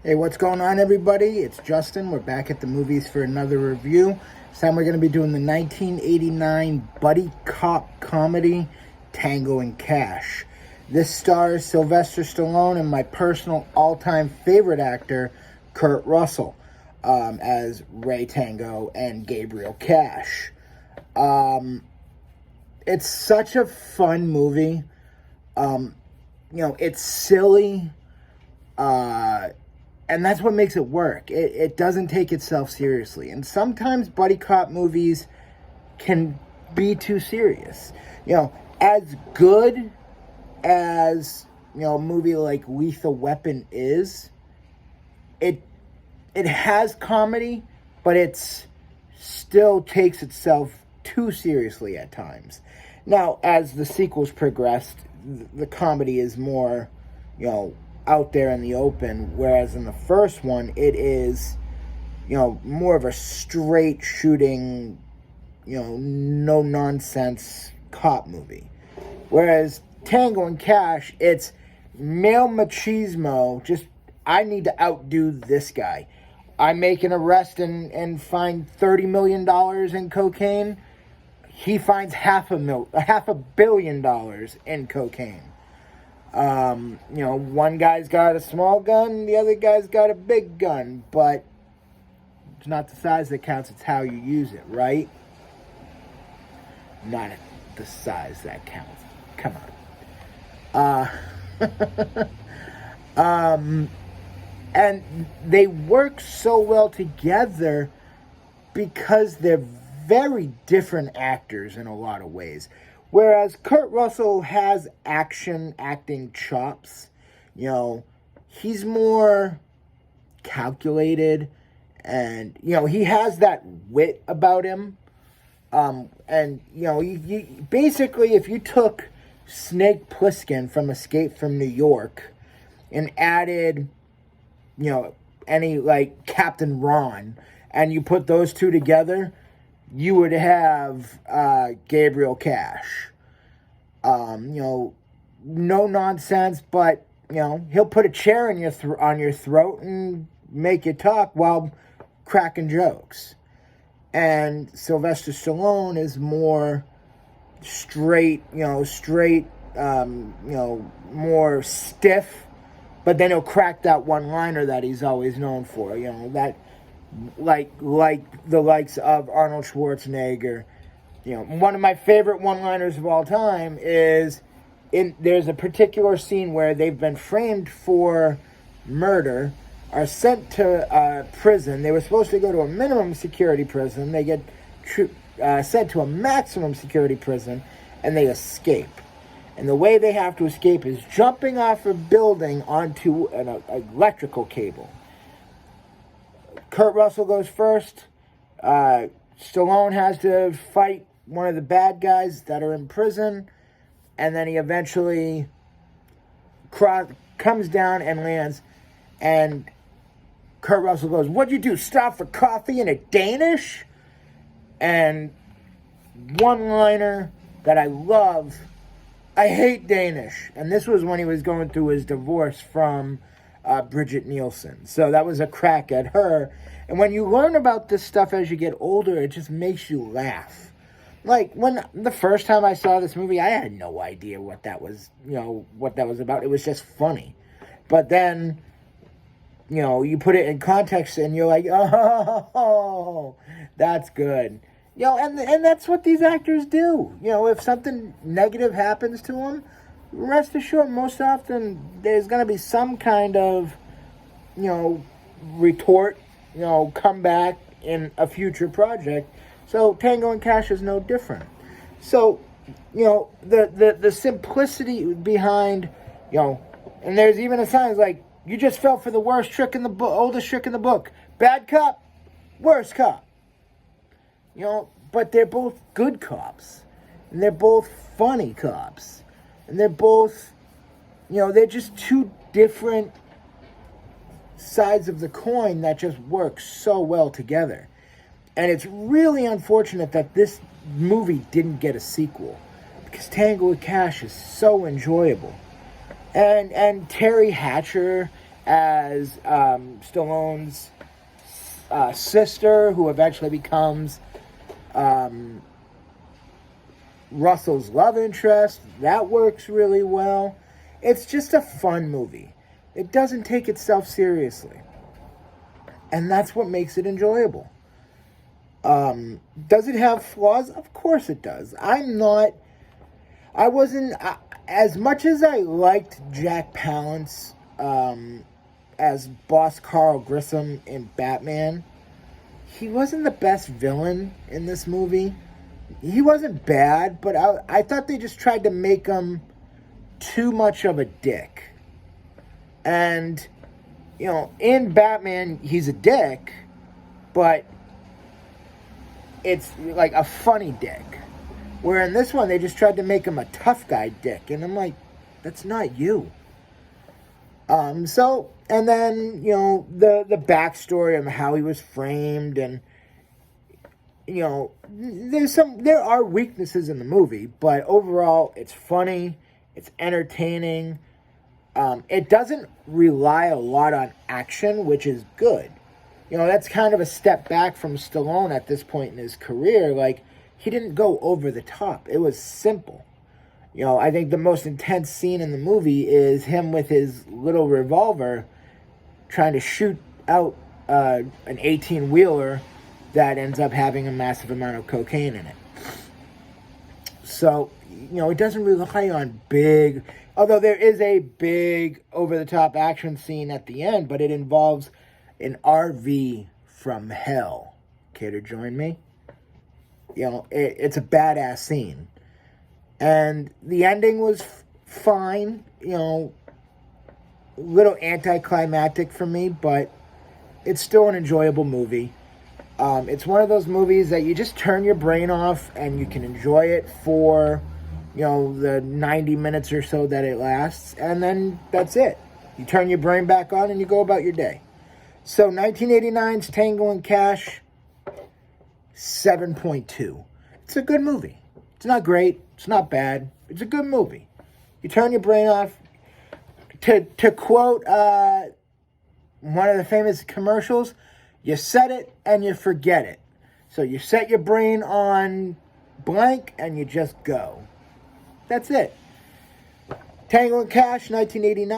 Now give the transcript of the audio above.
Hey, what's going on, everybody? It's Justin. We're back at the movies for another review. This time we're going to be doing the 1989 buddy cop comedy, Tango and Cash. This stars Sylvester Stallone and my personal all-time favorite actor, Kurt Russell, as Ray Tango and Gabriel Cash. It's such a fun movie. It's silly. And that's what makes it work. It doesn't take itself seriously. And sometimes buddy cop movies can be too serious. As good as, a movie like Lethal Weapon is, it has comedy, but it's still takes itself too seriously at times. Now, as the sequels progressed, the comedy is more, out there in the open, whereas in the first one it is more of a straight shooting, no nonsense cop movie, whereas Tango and Cash, it's male machismo. Just, I need to outdo this guy. I make an arrest and find $30 million in cocaine. He finds $500 million in cocaine. One guy's got a small gun, the other guy's got a big gun, but it's not the size that counts, it's how you use it, right? Not the size that counts. Come on. And they work so well together because they're very different actors in a lot of ways. Whereas Kurt Russell has acting chops, he's more calculated, and, he has that wit about him. You basically, if you took Snake Plissken from Escape from New York and added, any, like, Captain Ron, and you put those two together, you would have Gabriel Cash. No nonsense, but he'll put a chair in on your throat and make you talk while cracking jokes. And Sylvester Stallone is more straight, more stiff, but then he'll crack that one-liner that he's always known for. That. Like the likes of Arnold Schwarzenegger. One of my favorite one-liners of all time is, there's a particular scene where they've been framed for murder, are sent to prison. They were supposed to go to a minimum security prison. They get sent to a maximum security prison, and they escape. And the way they have to escape is jumping off a building onto an electrical cable. Kurt Russell goes first. Stallone has to fight one of the bad guys that are in prison. And then he eventually comes down and lands. And Kurt Russell goes, "What'd you do, stop for coffee in a Danish?" And one-liner that I love, "I hate Danish." And this was when he was going through his divorce from Bridget Nielsen. So that was a crack at her. And when you learn about this stuff as you get older, it just makes you laugh. Like, when the first time I saw this movie, I had no idea what that was, what that was about. It was just funny. But then, you put it in context and you're like, oh, that's good. And that's what these actors do. If something negative happens to them, rest assured, most often there's going to be some kind of, retort, come back in a future project. So Tango and Cash is no different. So, the simplicity behind, and there's even a sign like, "You just fell for the worst trick in the book, oldest trick in the book. Bad cop, worst cop." But they're both good cops, and they're both funny cops. And they're both, they're just two different sides of the coin that just work so well together. And it's really unfortunate that this movie didn't get a sequel, because Tango and Cash is so enjoyable. And Terry Hatcher as Stallone's sister, who eventually becomes Russell's love interest. That works really well. It's just a fun movie. It doesn't take itself seriously. And that's what makes it enjoyable. Does it have flaws? Of course it does. As much as I liked Jack Palance as Boss Carl Grissom in Batman, he wasn't the best villain in this movie. He wasn't bad, but I thought they just tried to make him too much of a dick. And, in Batman, he's a dick, but it's like a funny dick. Where in this one, they just tried to make him a tough guy dick. And I'm like, that's not you. And then, the backstory of how he was framed, and, there are weaknesses in the movie, but overall, it's funny, it's entertaining. It doesn't rely a lot on action, which is good. That's kind of a step back from Stallone at this point in his career. Like, he didn't go over the top. It was simple. I think the most intense scene in the movie is him with his little revolver trying to shoot out an 18-wheeler that ends up having a massive amount of cocaine in it. So, it doesn't rely on big... Although there is a big over-the-top action scene at the end, but it involves an RV from hell. Care to join me? It's a badass scene. And the ending was fine, a little anticlimactic for me, but it's still an enjoyable movie. It's one of those movies that you just turn your brain off and you can enjoy it for, the 90 minutes or so that it lasts, and then that's it. You turn your brain back on and you go about your day. So 1989's Tango and Cash, 7.2. It's a good movie. It's not great. It's not bad. It's a good movie. You turn your brain off. To quote one of the famous commercials, you set it and you forget it. So you set your brain on blank and you just go. That's it. Tango and Cash, 1989.